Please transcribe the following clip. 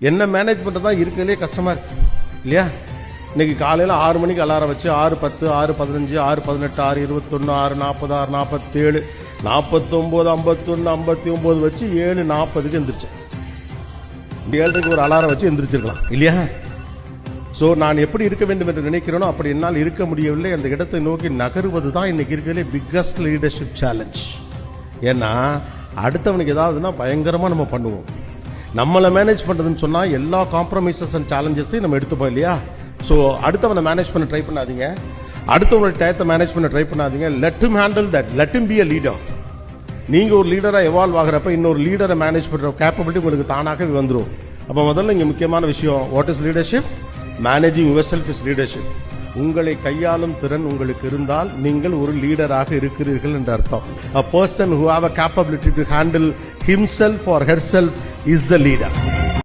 என்ன மேனேஜ் பண்ணுறதான் இருக்கிறதுலே கஷ்டமா இருக்கு இல்லையா? இன்னைக்கு காலையில் 6 மணிக்கு அலாரம் வச்சு 6:10, 6:15, 6:18, 6:21, 6:40, 6:47, 49, 51, 59 வச்சு 7:40க்கு எந்திரிச்சேன். 7:30க்கு ஒரு அலாரம் வச்சு எந்திரிச்சிருக்கலாம் இல்லையா? ஸோ நான் எப்படி இருக்க வேண்டும் என்று நினைக்கிறேனோ அப்படி என்னால் இருக்க முடியவில்லை. அந்த இடத்தை நோக்கி நகருவது தான் இன்னைக்கு இருக்கிறதுலே பிக்கஸ்ட் லீடர்ஷிப் சேலஞ்ச். ஏன்னா அடுத்தவனுக்கு ஏதாவதுன்னா பயங்கரமாக நம்ம பண்ணுவோம். நம்மளை மேனேஜ் பண்ணுறதுன்னு சொன்னால் எல்லா காம்ப்ரமைசஸ் அண்ட் சேலஞ்சஸையும் நம்ம எடுத்துப்போம் இல்லையா? ஸோ அடுத்தவனை மேனேஜ் பண்ண ட்ரை பண்ணாதீங்க, அடுத்தவனோட டயத்தை மேனேஜ் பண்ண ட்ரை பண்ணாதீங்க. Let him handle that, let him be a leader. நீங்கள் ஒரு லீடராக எவால்வ் ஆகிறப்ப இன்னொரு லீடரை மேனேஜ் பண்ணுற கேப்பபிலிட்டி உங்களுக்கு தானாகவே வந்துடும். அப்போ முதல்ல இங்கே முக்கியமான விஷயம், what is leadership? Managing your self is leadership. உங்களை கையாளும் திறன் உங்களுக்கு இருந்தால் நீங்கள் ஒரு லீடராக இருக்கிறீர்கள் என்ற அர்த்தம். A person who have a capability to handle himself or herself is the leader.